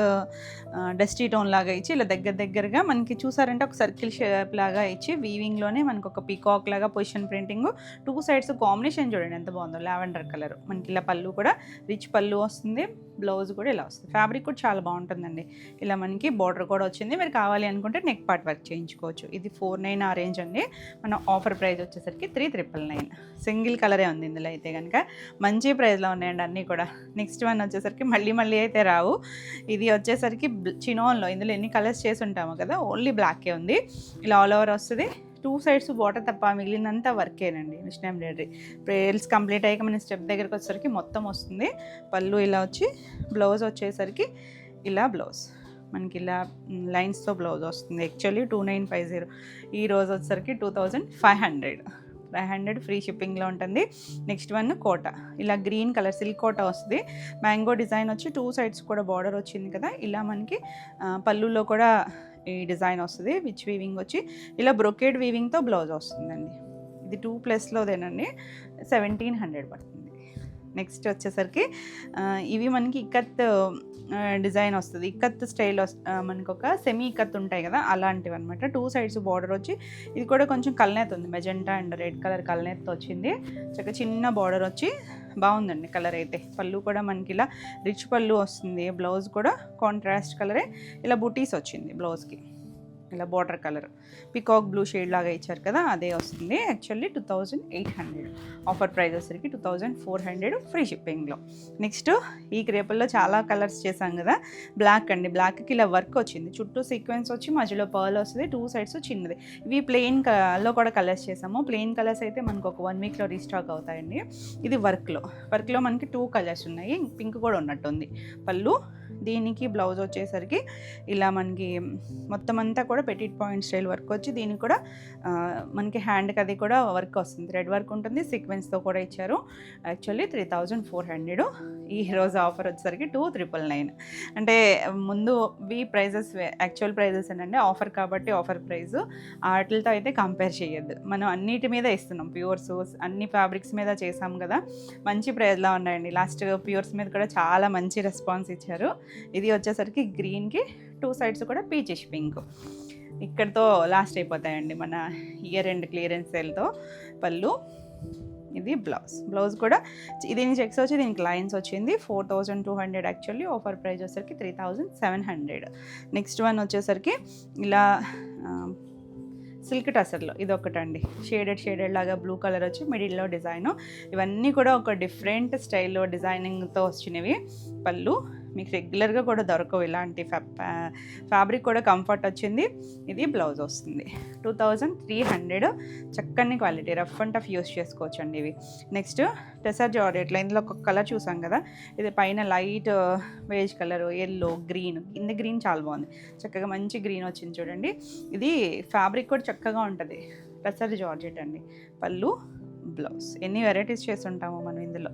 డస్టీ టోన్ లాగా ఇచ్చి ఇలా దగ్గరగా మనకి చూసారంటే ఒక సర్కిల్ షేప్ లాగా ఇచ్చి వీవింగ్లోనే మనకు ఒక పీకాక్ లాగా పొజిషన్ ప్రింటింగ్. 2 సైడ్స్ కాంబినేషన్ చూడండి ఎంత బాగుందో. లావెండర్ కలర్ మనకి ఇలా పళ్ళు కూడా రిచ్ పళ్ళు వస్తుంది. బ్లౌజ్ కూడా ఇలా వస్తుంది. ఫ్యాబ్రిక్ కూడా చాలా బాగుంటుందండి. ఇలా మనకి బార్డర్ కూడా వచ్చింది. మీరు కావాలి అనుకుంటే నెక్ పార్ట్ వర్క్ చేయించుకోవచ్చు. ఇది 49 ఆ రేంజ్ అండి. మన ఆఫర్ ప్రైస్ వచ్చేసరికి 3999. సింగిల్ కలరే ఉంది ఇందులో అయితే కనుక. మంచి ప్రైస్లో ఉన్నాయండి అన్నీ కూడా. నెక్స్ట్ వన్ వచ్చేసరికి మళ్ళీ అయితే రావు. ఇది వచ్చేసరికి చినోన్లో ఇందులో ఎన్ని కలర్స్ చేసి ఉంటామో కదా, ఓన్లీ బ్లాకే ఉంది. ఇలా ఆల్ ఓవర్ వస్తుంది. 2 సైడ్స్ బార్డర్ తప్ప మిగిలినంతా వర్కేనండి. Machine embroidery. ప్రేల్స్ కంప్లీట్ అయ్యాక మన స్టెప్ దగ్గరికి వచ్చేసరికి మొత్తం వస్తుంది. పళ్ళు ఇలా వచ్చి బ్లౌజ్ వచ్చేసరికి ఇలా బ్లౌజ్ మనకి ఇలా లైన్స్తో బ్లౌజ్ వస్తుంది. యాక్చువల్లీ 2950. ఈ రోజు వచ్చేసరికి 2500 ఫ్రీ షిప్పింగ్లో ఉంటుంది. నెక్స్ట్ వన్ కోట. ఇలా గ్రీన్ కలర్ సిల్క్ కోట వస్తుంది. మ్యాంగో డిజైన్ వచ్చి 2 సైడ్స్ కూడా బార్డర్ వచ్చింది కదా, ఇలా మనకి పళ్ళులో కూడా ఈ డిజైన్ వస్తుంది. విచ్ వీవింగ్ వచ్చి ఇలా బ్రొకేడ్ వీవింగ్తో బ్లౌజ్ వస్తుందండి. ఇది 2+లోదేనండి. 1700 పడుతుంది. నెక్స్ట్ వచ్చేసరికి ఇవి మనకి ఇక్కత్ డిజైన్ వస్తుంది. ఇక్కత్ స్టైల్ మనకు ఒక సెమీ ఇక్కత్ ఉంటాయి కదా, అలాంటివి అనమాట. 2 సైడ్స్ బార్డర్ వచ్చి ఇది కూడా కొంచెం కల్నేత్ ఉంది. మెజెంటా అండ్ రెడ్ కలర్ కల్నేత్ వచ్చింది. చక్కగా చిన్న బార్డర్ వచ్చి బాగుందండి కలర్ అయితే. పళ్ళు కూడా మనకి ఇలా రిచ్ పళ్ళు వస్తుంది. బ్లౌజ్ కూడా కాంట్రాస్ట్ కలరే ఇలా బుటీస్ వచ్చింది బ్లౌజ్కి. ఇలా border colour peacock blue shade లాగా ఇచ్చారు కదా, అదే వస్తుంది. యాక్చువల్లీ 2800, ఆఫర్ ప్రైస్ వచ్చేసరికి 2400 ఫ్రీ షిప్పింగ్లో. నెక్స్ట్ ఈ క్రేపుల్లో చాలా కలర్స్ చేశాం కదా, బ్లాక్ అండి. బ్లాక్కి ఇలా వర్క్ వచ్చింది, చుట్టూ సీక్వెన్స్ వచ్చి మధ్యలో పర్ల్ వస్తుంది, 2 సైడ్స్ చిన్నది. ఇవి ప్లెయిన్ కలర్లో కూడా కలర్స్ చేసాము. ప్లెయిన్ కలర్స్ అయితే మనకు ఒక 1 వీక్లో రీస్టాక్ అవుతాయండి. ఇది వర్క్లో మనకి 2 కలర్స్ ఉన్నాయి, పింక్ కూడా ఉన్నట్టుంది. పళ్ళు, దీనికి బ్లౌజ్ వచ్చేసరికి ఇలా మనకి మొత్తం అంతా కూడా పెటిట్ పాయింట్ స్టైల్ వర్క్ వచ్చి, దీనికి కూడా మనకి హ్యాండ్కి అది కూడా వర్క్ వస్తుంది, థ్రెడ్ వర్క్ ఉంటుంది, సీక్వెన్స్తో కూడా ఇచ్చారు. యాక్చువల్లీ 3400. ఈ రోజు ఆఫర్ వచ్చేసరికి 2999. అంటే ముందు ప్రైజెస్ యాక్చువల్ ప్రైజెస్ ఏంటంటే ఆఫర్ కాబట్టి ఆఫర్ ప్రైస్, వాటితో అయితే కంపేర్ చేయొద్దు. మనం అన్నిటి మీద ఇస్తున్నాం, ప్యూర్స్ అన్ని ఫ్యాబ్రిక్స్ మీద చేసాం కదా, మంచి ప్రైస్లో ఉన్నాయండి. లాస్ట్ ప్యూర్స్ మీద కూడా చాలా మంచి రెస్పాన్స్ ఇచ్చారు. ఇది వచ్చేసరికి గ్రీన్కి 2 సైడ్స్ కూడా పీచిష్ పింక్. ఇక్కడితో లాస్ట్ అయిపోతాయండి మన ఇయర్ ఎండ్ క్లియరెన్స్ సేల్తో. పళ్ళు, ఇది బ్లౌజ్ కూడా దీనికి చెక్స్ వచ్చి దీనికి లైన్స్ వచ్చింది. 4200 యాక్చువల్లీ, ఆఫర్ ప్రైస్ వచ్చేసరికి 3700. నెక్స్ట్ వన్ వచ్చేసరికి ఇలా సిల్క్ టసర్లో ఇది ఒకటండి, షేడెడ్ లాగా బ్లూ కలర్ వచ్చి మిడిల్లో డిజైను. ఇవన్నీ కూడా ఒక డిఫరెంట్ స్టైల్లో డిజైనింగ్తో వచ్చినవి. పళ్ళు మీకు రెగ్యులర్గా కూడా దొరకవు ఇలాంటి ఫ్యాబ్రిక్ కూడా కంఫర్ట్ వచ్చింది. ఇది బ్లౌజ్ వస్తుంది. 2300. చక్కని quality, rough and tough use చేసుకోవచ్చు అండి ఇవి. నెక్స్ట్ టెసర్ జార్జెట్లో ఇందులో ఒక కలర్ చూసాం కదా, ఇది పైన light beige colour, yellow, green. కింద గ్రీన్ చాలా బాగుంది, చక్కగా మంచి గ్రీన్ వచ్చింది చూడండి. ఇది ఫ్యాబ్రిక్ కూడా చక్కగా ఉంటుంది. టెసర్ జార్జెట్ అండి. పళ్ళు, బ్లౌజ్. ఎన్ని వెరైటీస్ చేస్తుంటామో మనం ఇందులో.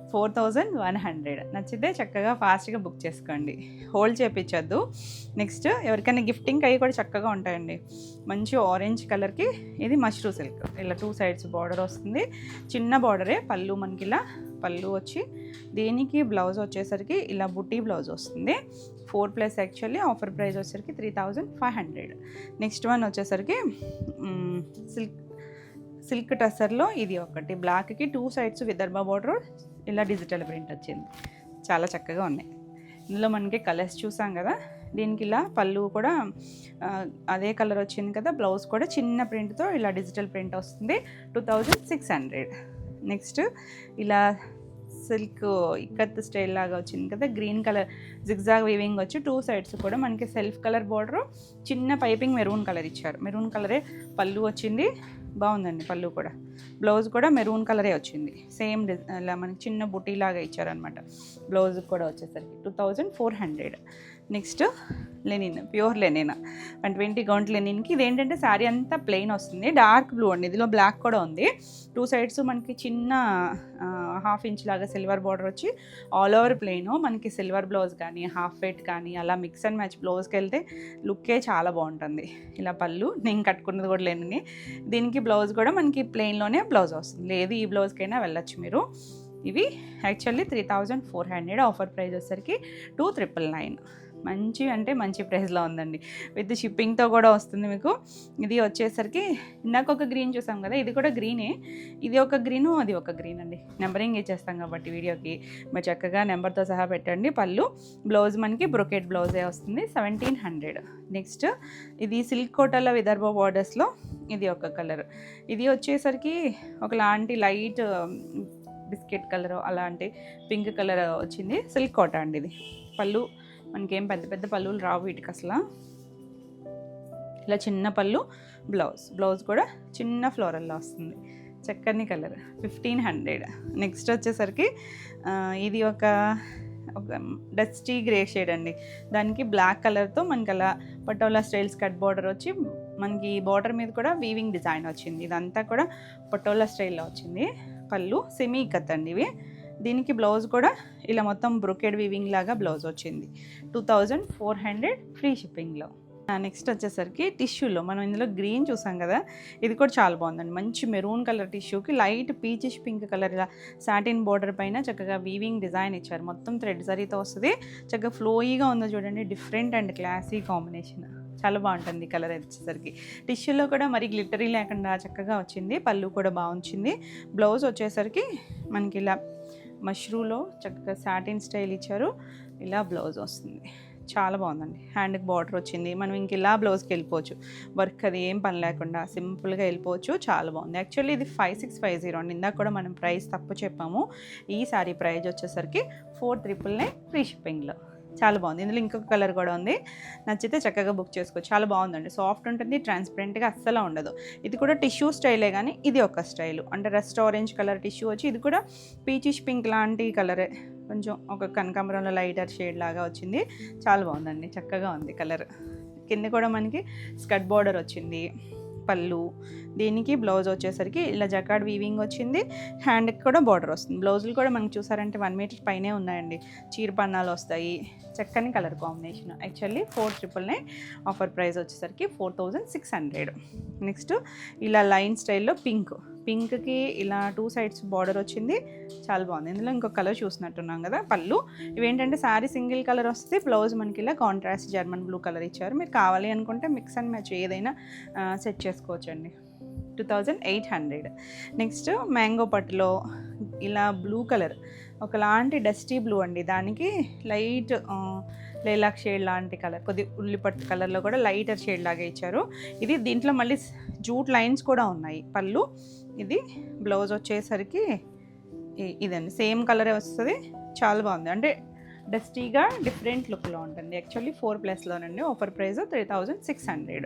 4100. నచ్చితే చక్కగా ఫాస్ట్గా బుక్ చేసుకోండి, హోల్డ్ చేయించొద్దు. నెక్స్ట్ ఎవరికైనా గిఫ్టింగ్ అవి కూడా చక్కగా ఉంటాయండి. మంచి ఆరెంజ్ కలర్కి ఇది మష్రూ సిల్క్, ఇలా 2 సైడ్స్ బార్డర్ వస్తుంది, చిన్న బార్డరే. పళ్ళు మనకి ఇలా పళ్ళు వచ్చి, దీనికి బ్లౌజ్ వచ్చేసరికి ఇలా బుట్టి బ్లౌజ్ వస్తుంది. 4+ యాక్చువల్లీ, ఆఫర్ ప్రైస్ వచ్చేసరికి 3500. నెక్స్ట్ వన్ వచ్చేసరికి సిల్క్ టసర్లో ఇది ఒకటి, బ్లాక్కి 2 సైడ్స్ విదర్భ బార్డర్, ఇలా డిజిటల్ ప్రింట్ వచ్చింది, చాలా చక్కగా ఉన్నాయి. ఇందులో మనకి కలర్స్ చూసాం కదా, దీనికి ఇలా పళ్ళు కూడా అదే కలర్ వచ్చింది కదా, బ్లౌజ్ కూడా చిన్న ప్రింట్తో ఇలా డిజిటల్ ప్రింట్ వస్తుంది. 2600. నెక్స్ట్ ఇలా సిల్క్ ఇక్కత్ స్టైల్ లాగా వచ్చింది కదా, గ్రీన్ కలర్ జిగ్జాగ్ వీవింగ్ వచ్చి 2 సైడ్స్ కూడా మనకి సెల్ఫ్ కలర్ బార్డరు, చిన్న పైపింగ్ మెరూన్ కలర్ ఇచ్చారు. మెరూన్ కలరే పళ్ళు వచ్చింది, బాగుందండి. పళ్ళు కూడా, బ్లౌజ్ కూడా మెరూన్ కలరే వచ్చింది, సేమ్ ఇలా మనకి చిన్న బుటీ లాగా ఇచ్చారనమాట. బ్లౌజ్ కూడా వచ్చేసరికి 2400. Next linen, pure linen, 120 count లెనిన్కి. ఇదేంటంటే శారీ అంతా ప్లెయిన్ వస్తుంది, డార్క్ బ్లూ అండి, ఇందులో బ్లాక్ కూడా ఉంది. 2 సైడ్స్ మనకి చిన్న 1/2 ఇంచ్ లాగా సిల్వర్ బార్డర్ వచ్చి ఆల్ ఓవర్ ప్లెయిన్. మనకి సిల్వర్ బ్లౌజ్ కానీ హాఫ్ వెయిట్ కానీ అలా మిక్స్ అండ్ మ్యాచ్ బ్లౌజ్కి వెళ్తే లుక్కే చాలా బాగుంటుంది. ఇలా పళ్ళు, నేను కట్టుకున్నది కూడా లెనిన్. దీనికి బ్లౌజ్ కూడా మనకి ప్లెయిన్లోనే బ్లౌజ్ వస్తుంది, లేదు ఈ బ్లౌజ్కైనా వెళ్ళొచ్చు మీరు. ఇవి యాక్చువల్లీ 3400, ఆఫర్ ప్రైస్ వచ్చేసరికి 2999. మంచి అంటే మంచి ప్రైస్లో ఉందండి, విత్ షిప్పింగ్తో కూడా వస్తుంది మీకు. ఇది వచ్చేసరికి ఇందాక ఒక గ్రీన్ చూసాం కదా, ఇది కూడా గ్రీనే. ఇది ఒక గ్రీను, అది ఒక గ్రీన్ అండి. నెంబరింగ్ ఇచ్చేస్తాం కాబట్టి వీడియోకి మీరు చక్కగా నెంబర్తో సహా పెట్టండి. పళ్ళు, బ్లౌజ్ మనకి బ్రొకెట్ బ్లౌజే వస్తుంది, 1700. నెక్స్ట్ ఇది సిల్క్ కోటాలో విదర్భ బార్డర్స్లో ఇది ఒక కలర్. ఇది వచ్చేసరికి ఒకలాంటి లైట్ బిస్కెట్ కలర్, అలాంటి పింక్ కలర్ వచ్చింది. సిల్క్ కోట అండి ఇది. పళ్ళు మనకేం పెద్ద పళ్ళులు రావు వీటికి అసలు, ఇలా చిన్న పళ్ళు. బ్లౌజ్ కూడా చిన్న ఫ్లోరల్లో వస్తుంది, చక్కని కలర్, 1500. నెక్స్ట్ వచ్చేసరికి ఇది ఒక డస్టీ గ్రే షేడ్ అండి, దానికి బ్లాక్ కలర్తో మనకి అలా పటోలా స్టైల్స్ కట్ బార్డర్ వచ్చి, మనకి బార్డర్ మీద కూడా వీవింగ్ డిజైన్ వచ్చింది. ఇదంతా కూడా పటోలా స్టైల్లో వచ్చింది. పళ్ళు సెమీ కట్ అండి ఇవి. దీనికి బ్లౌజ్ కూడా ఇలా మొత్తం బ్రొకెడ్ వీవింగ్ లాగా బ్లౌజ్ వచ్చింది. 2400 ఫ్రీ షిప్పింగ్లో. నెక్స్ట్ వచ్చేసరికి టిష్యూలో మనం ఇందులో గ్రీన్ చూసాం కదా, ఇది కూడా చాలా బాగుందండి. మంచి మెరూన్ కలర్ టిష్యూకి లైట్ పీచిష్ పింక్ కలర్ ఇలా సాటిన్ బార్డర్ పైన చక్కగా వీవింగ్ డిజైన్ ఇచ్చారు. మొత్తం థ్రెడ్ జరీతో వస్తుంది, చక్కగా ఫ్లోయిగా ఉందో చూడండి, డిఫరెంట్ అండ్ క్లాసీ కాంబినేషన్, చాలా బాగుంటుంది కలర్ వచ్చేసరికి. టిష్యూలో కూడా మరి గ్లిటరీ లేకుండా చక్కగా వచ్చింది. పళ్ళు కూడా బాగుంచింది. బ్లౌజ్ వచ్చేసరికి మనకి ఇలా మష్రూలో చక్కగా సాటిన్ స్టైల్ ఇచ్చారు, ఇలా బ్లౌజ్ వస్తుంది. చాలా బాగుందండి. హ్యాండ్కి బార్డర్ వచ్చింది. మనం ఇంక ఇలా బ్లౌజ్కి వెళ్ళిపోవచ్చు. వర్క్ అది ఏం పని లేకుండా సింపుల్గా వెళ్ళిపోవచ్చు. చాలా బాగుంది. యాక్చువల్లీ ఇది 5650 అండి. ఇందాక కూడా మనం ప్రైస్ తప్పు చెప్పాము. ఈ సారీ ప్రైస్ వచ్చేసరికి 4399 ఫ్రీ షిప్పింగ్లో. చాలా బాగుంది. ఇందులో ఇంకొక కలర్ కూడా ఉంది. నచ్చితే చక్కగా బుక్ చేసుకోవచ్చు. చాలా బాగుందండి. సాఫ్ట్ ఉంటుంది, ట్రాన్స్పరెంట్గా అస్సలు ఉండదు. ఇది కూడా టిష్యూ స్టైలే కానీ ఇది ఒక స్టైలు, అంటే రస్ట్ ఆరెంజ్ కలర్ టిష్యూ వచ్చి ఇది కూడా పీచిష్ పింక్ లాంటి కలరే, కొంచెం ఒక కనకాంబరంలో లైటర్ షేడ్ లాగా వచ్చింది. చాలా బాగుందండి, చక్కగా ఉంది కలర్. కింద కూడా మనకి స్కర్ట్ బార్డర్ వచ్చింది. పళ్ళు, దీనికి బ్లౌజ్ వచ్చేసరికి ఇలా జకార్డ్ వీవింగ్ వచ్చింది. హ్యాండ్కి కూడా బార్డర్ వస్తుంది. బ్లౌజులు కూడా మనకి చూసారంటే 1 మీటర్ పైనే ఉన్నాయండి. చీర పన్నాలు వస్తాయి. చక్కని colour combination. Actually 4399 offer price వచ్చేసరికి 4600. నెక్స్ట్ ఇలా లైన్ స్టైల్లో పింక్కి ఇలా 2 సైడ్స్ బార్డర్ వచ్చింది. చాలా బాగుంది. ఇందులో ఇంకొక కలర్ చూసినట్టున్నాం కదా. పళ్ళు ఇవేంటంటే శారీ సింగిల్ కలర్ వస్తే బ్లౌజ్ మనకి ఇలా కాంట్రాస్ట్ జర్మన్ బ్లూ కలర్ ఇచ్చారు. మీరు కావాలి అనుకుంటే మిక్స్ అండ్ మ్యాచ్ ఏదైనా సెట్ చేసుకోవచ్చండి. 2800. నెక్స్ట్ మ్యాంగో పట్టులో ఇలా బ్లూ కలర్, ఒకలాంటి డస్టీ బ్లూ అండి. దానికి లైట్ లైలాక్ షేడ్ లాంటి కలర్, కొద్ది ఉల్లిపట్టు కలర్లో కూడా లైటర్ షేడ్ లాగా ఇచ్చారు. ఇది దీంట్లో మళ్ళీ జూట్ లైన్స్ కూడా ఉన్నాయి. పళ్ళు, ఇది బ్లౌజ్ వచ్చేసరికి ఇదండి సేమ్ కలరే వస్తుంది. చాలా బాగుంది, అంటే డస్టీగా డిఫరెంట్ లుక్లో ఉంటుంది. యాక్చువల్లీ 4+లోనండి. Offer price 3600.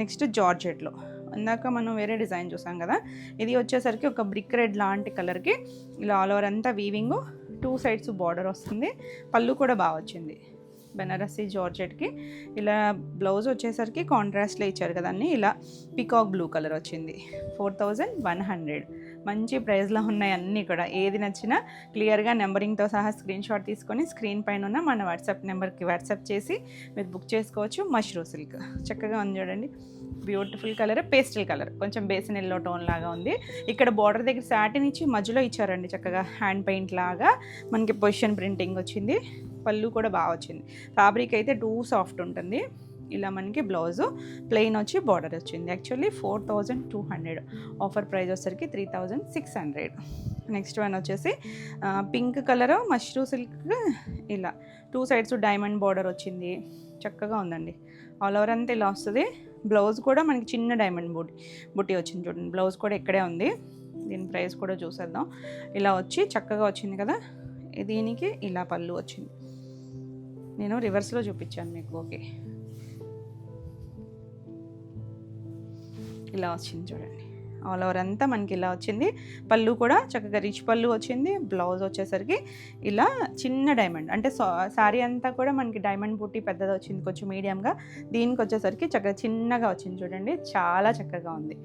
నెక్స్ట్ జార్జెట్లో ఇందాక మనం వేరే డిజైన్ చూసాం కదా. ఇది వచ్చేసరికి ఒక బ్రిక్ రెడ్ లాంటి కలర్కి ఇలా ఆల్ ఓవర్ అంతా వీవింగ్, 2 సైడ్స్ బార్డర్ వస్తుంది. పళ్ళు కూడా బాగా వచ్చింది. బెనారసీ జార్జెట్కి ఇలా బ్లౌజ్ వచ్చేసరికి కాంట్రాస్ట్లో ఇచ్చారు కదా అన్నీ. ఇలా పికాక్ బ్లూ కలర్ వచ్చింది. 4100. మంచి ప్రైస్లో ఉన్నాయి అన్నీ కూడా. ఏది నచ్చినా క్లియర్గా నెంబరింగ్తో సహా స్క్రీన్ షాట్ తీసుకొని స్క్రీన్ పైన ఉన్న మన వాట్సాప్ నెంబర్కి వాట్సాప్ చేసి మీరు బుక్ చేసుకోవచ్చు. మష్రూ సిల్క్ చక్కగా ఉంది చూడండి. బ్యూటిఫుల్ కలర్, పేస్టల్ కలర్, కొంచెం బేసిన్ ఎల్లో టోన్ లాగా ఉంది. ఇక్కడ బార్డర్ దగ్గర సాటిన్ ఇచ్చి మధ్యలో ఇచ్చారండి చక్కగా హ్యాండ్ పెయింట్ లాగా. మనకి పొజిషన్ ప్రింటింగ్ వచ్చింది. పళ్ళు కూడా బాగా వచ్చింది. ఫ్యాబ్రిక్ అయితే టూ సాఫ్ట్ ఉంటుంది. ఇలా మనకి బ్లౌజు ప్లెయిన్ వచ్చి బార్డర్ వచ్చింది. యాక్చువల్లీ 4200. ఆఫర్ ప్రైస్ వచ్చేసరికి 3600. నెక్స్ట్ వన్ వచ్చేసి పింక్ కలర్ మష్రూ సిల్క్, ఇలా 2 సైడ్స్ డైమండ్ బార్డర్ వచ్చింది. చక్కగా ఉందండి. ఆల్ ఓవర్ అంతా ఇలా వస్తుంది. బ్లౌజ్ కూడా మనకి చిన్న డైమండ్ బుట్టి వచ్చింది చూడండి. బ్లౌజ్ కూడా ఇక్కడే ఉంది. దీని ప్రైస్ కూడా చూసేద్దాం. ఇలా వచ్చి చక్కగా వచ్చింది కదా. దీనికి ఇలా పళ్ళు వచ్చింది. నేను రివర్స్లో చూపించాను మీకు. ఓకే, ఇలా వచ్చింది చూడండి. ఆల్ ఓవర్ అంతా మనకి ఇలా వచ్చింది. పళ్ళు కూడా చక్కగా రిచ్ పళ్ళు వచ్చింది. బ్లౌజ్ వచ్చేసరికి ఇలా చిన్న డైమండ్, అంటే శారీ అంతా కూడా మనకి డైమండ్ బుట్టి పెద్దది వచ్చింది, కొంచెం మీడియంగా. దీనికి వచ్చేసరికి చక్కగా చిన్నగా వచ్చింది చూడండి. చాలా చక్కగా ఉంది.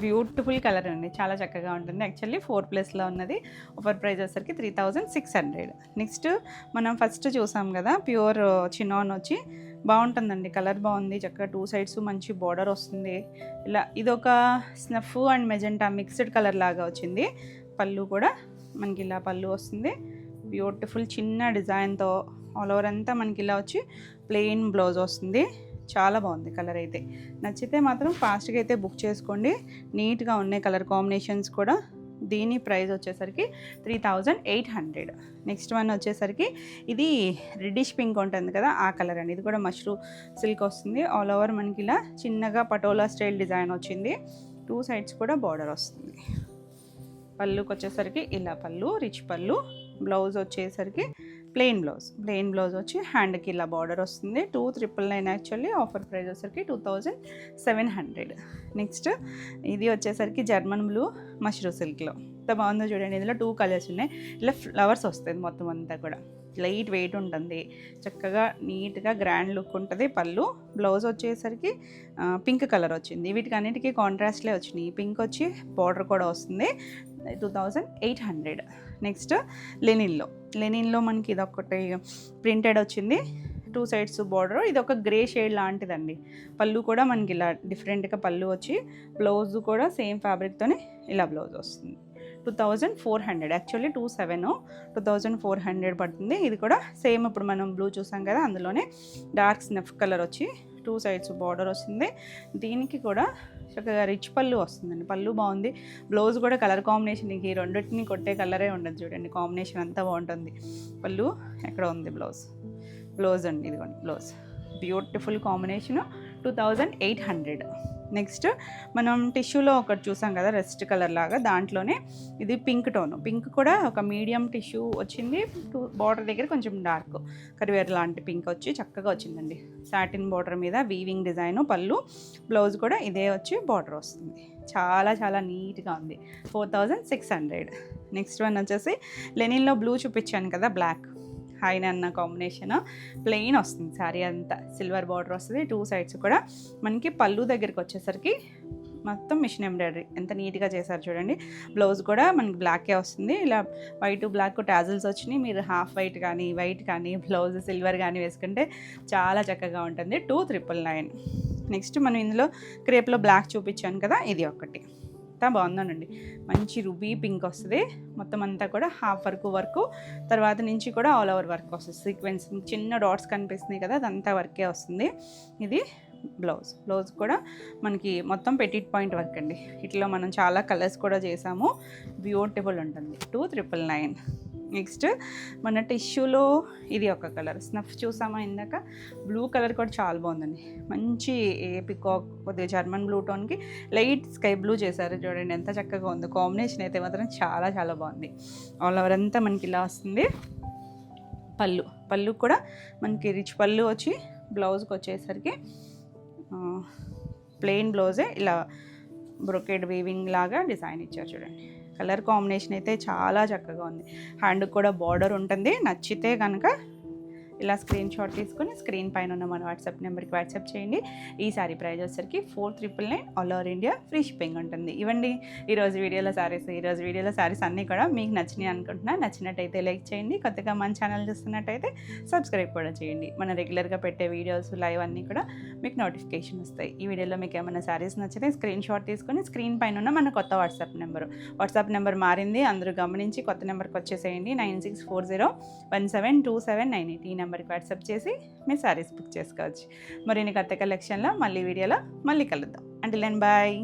బ్యూటిఫుల్ కలర్ అండి, చాలా చక్కగా ఉంటుంది. యాక్చువల్లీ 4+లో ఉన్నది. ఆఫర్ ప్రైస్ వచ్చేసరికి 3600. నెక్స్ట్ మనం ఫస్ట్ చూసాం కదా ప్యూర్ చినాన్ వచ్చి బాగుంటుందండి. కలర్ బాగుంది. చక్కగా 2 సైడ్స్ మంచి బార్డర్ వస్తుంది. ఇలా ఇదొక snuff and magenta mixed colour లాగా వచ్చింది. పళ్ళు కూడా మనకి ఇలా పళ్ళు వస్తుంది. బ్యూటిఫుల్ చిన్న డిజైన్తో ఆల్ ఓవర్ అంతా మనకి ఇలా వచ్చి ప్లెయిన్ బ్లౌజ్ వస్తుంది. చాలా బాగుంది కలర్ అయితే. నచ్చితే మాత్రం ఫాస్ట్గా అయితే బుక్ చేసుకోండి. నీట్గా ఉన్నాయి కలర్ కాంబినేషన్స్ కూడా. దీని ప్రైస్ వచ్చేసరికి 3800. నెక్స్ట్ వన్ వచ్చేసరికి ఇది రెడ్డిష్ పింక్ ఉంటుంది కదా, ఆ కలర్ అండి. ఇది కూడా మష్రూ సిల్క్ వస్తుంది. ఆల్ ఓవర్ మనకి ఇలా చిన్నగా పటోలా స్టైల్ డిజైన్ వచ్చింది. 2 సైడ్స్ కూడా బార్డర్ వస్తుంది. పళ్ళుకి వచ్చేసరికి ఇలా పళ్ళు, రిచ్ పళ్ళు. బ్లౌజ్ వచ్చేసరికి ప్లెయిన్ బ్లౌజ్ వచ్చి హ్యాండ్కి ఇలా బార్డర్ వస్తుంది. 2999 యాక్చువల్లీ. ఆఫర్ ప్రైస్ వచ్చేసరికి 2700. నెక్స్ట్ ఇది వచ్చేసరికి జర్మన్ బ్లూ మష్రూ సిల్క్లో. ఎంత బాగుందో చూడండి. ఇందులో 2 కలర్స్ ఉన్నాయి. ఇలా ఫ్లవర్స్ వస్తుంది మొత్తం అంతా కూడా. లైట్ వెయిట్ ఉంటుంది. చక్కగా నీట్గా గ్రాండ్ లుక్ ఉంటుంది. పళ్ళు, బ్లౌజ్ వచ్చేసరికి పింక్ కలర్ వచ్చింది. వీటికి అన్నిటికీ కాంట్రాస్ట్లే వచ్చినాయి. పింక్ వచ్చి బార్డర్ కూడా వస్తుంది. 2800. నెక్స్ట్ లెనిన్లో మనకి ఇది ఒకటి ప్రింటెడ్ వచ్చింది. 2 సైడ్స్ బార్డర్. ఇది ఒక గ్రే షేడ్ లాంటిదండి. పళ్ళు కూడా మనకి ఇలా డిఫరెంట్గా పళ్ళు వచ్చి బ్లౌజ్ కూడా సేమ్ ఫ్యాబ్రిక్తోనే ఇలా బ్లౌజ్ వస్తుంది. 2400. యాక్చువల్లీ 2400 పడుతుంది. ఇది కూడా సేమ్ ఇప్పుడు మనం బ్లూ చూసాం కదా, అందులోనే డార్క్ స్నఫ్ కలర్ వచ్చి 2 సైడ్స్ బార్డర్ వస్తుంది. దీనికి కూడా చక్కగా రిచ్ పళ్ళు వస్తుందండి. పళ్ళు బాగుంది. బ్లౌజ్ కూడా కలర్ కాంబినేషన్ ఈ రెండింటిని కొట్టే కలరే ఉండదు చూడండి. కాంబినేషన్ అంతా బాగుంటుంది. పళ్ళు ఎక్కడ ఉంది బ్లౌజ్ బ్లౌజ్ అండి, ఇదిగోండి బ్లౌజ్. Beautiful combination, 2800. నెక్స్ట్ మనం టిష్యూలో ఒకటి చూసాం కదా రెస్ట్ కలర్ లాగా, దాంట్లోనే ఇది పింక్ టోను. పింక్ కూడా ఒక మీడియం టిష్యూ వచ్చింది, బార్డర్ దగ్గర కొంచెం డార్క్ కరివేర్ లాంటి పింక్ వచ్చి చక్కగా వచ్చిందండి. సాటిన్ బార్డర్ మీద వీవింగ్ డిజైను, పళ్ళు, బ్లౌజ్ కూడా ఇదే వచ్చి బార్డర్ వస్తుంది. చాలా చాలా నీట్గా ఉంది. 4600. నెక్స్ట్ వన్ వచ్చేసి లెనిన్లో బ్లూ చూపించాను కదా, బ్లాక్ హైన్ అన్న కాంబినేషన్, ప్లెయిన్ వస్తుంది శారీ అంతా, సిల్వర్ బార్డర్ వస్తుంది. 2 సైడ్స్ కూడా మనకి పళ్ళు దగ్గరికి వచ్చేసరికి మొత్తం మిషన్ ఎంబ్రాయిడరీ ఎంత నీట్గా చేశారు చూడండి. బ్లౌజ్ కూడా మనకి బ్లాకే వస్తుంది, ఇలా వైట్ బ్లాక్ టాజిల్స్ వచ్చినాయి. మీరు హాఫ్ వైట్ కానీ వైట్ కానీ బ్లౌజ్ సిల్వర్ కానీ వేసుకుంటే చాలా చక్కగా ఉంటుంది. 2999. నెక్స్ట్ మనం ఇందులో క్రేప్లో బ్లాక్ చూపించాను కదా, ఇది ఒకటి బాగుందనండి. మంచి రుబీ పింక్ వస్తుంది, మొత్తం అంతా కూడా హాఫ్ వర్క్, తర్వాత నుంచి కూడా ఆల్ ఓవర్ వర్క్ వస్తుంది. సీక్వెన్స్ చిన్న డాట్స్ కనిపిస్తున్నాయి కదా, అదంతా వర్కే వస్తుంది. ఇది బ్లౌజ్ కూడా మనకి మొత్తం పెటిట్ పాయింట్ వర్క్ అండి. ఇట్లా మనం చాలా కలర్స్ కూడా చేసాము, బ్యూటిఫుల్ ఉంటుంది. 2999. నెక్స్ట్ మన టిష్యూలో ఇది ఒక కలర్ స్నఫ్ చూసామా ఇందాక, బ్లూ కలర్ కూడా చాలా బాగుందండి. మంచి పికాక్ కొద్దిగా జర్మన్ బ్లూ టోన్కి లైట్ స్కై బ్లూ చేశారు చూడండి, ఎంత చక్కగా ఉందో. కాంబినేషన్ అయితే మాత్రం చాలా చాలా బాగుంది. ఆల్ ఓవర్ అంతా మనకి ఇలా వస్తుంది. పళ్ళు కూడా మనకి రిచ్ పళ్ళు వచ్చి బ్లౌజ్కి వచ్చేసరికి ప్లెయిన్ బ్లౌజే ఇలా బ్రొకేడ్ వీవింగ్ లాగా డిజైన్ ఇచ్చారు చూడండి. కలర్ కాంబినేషన్ అయితే చాలా చక్కగా ఉంది. హ్యాండ్కి కూడా బార్డర్ ఉంటుంది. నచ్చితే కనుక ఇలా స్క్రీన్ షాట్ తీసుకొని స్క్రీన్ పైన ఉన్న మన వాట్సాప్ నెంబర్కి వాట్సాప్ చేయండి. ఈ సారీ ప్రైస్ వచ్చేసరికి 4999, all over India free shipping ఉంటుంది. ఇవ్వండి ఈరోజు వీడియోలో శారీస్ అన్నీ కూడా మీకు నచ్చినాయి అనుకుంటున్నా. నచ్చినట్టయితే లైక్ చేయండి, కొత్తగా మన ఛానల్ చూస్తున్నట్టయితే సబ్స్క్రైబ్ కూడా చేయండి. మనం రెగ్యులర్గా పెట్టే వీడియోస్ లైవ్ అన్నీ కూడా మీకు నోటిఫికేషన్ వస్తాయి. ఈ వీడియోలో మీకు ఏమైనా శారీస్ నచ్చితే స్క్రీన్ షాట్ తీసుకొని స్క్రీన్ పైన ఉన్న మన కొత్త వాట్సాప్ నెంబర్ మారింది, అందరూ గమనించి కొత్త నెంబర్కి వచ్చేసేయండి. 9640172798. ఈ నెంబర్కి వాట్సాప్ చేసి మీ శారీస్ బుక్ చేసుకోవచ్చు. మరిన్ని కొత్త కలెక్షన్లో మళ్ళీ వీడియోలో మళ్ళీ కలుద్దాం. Until then bye.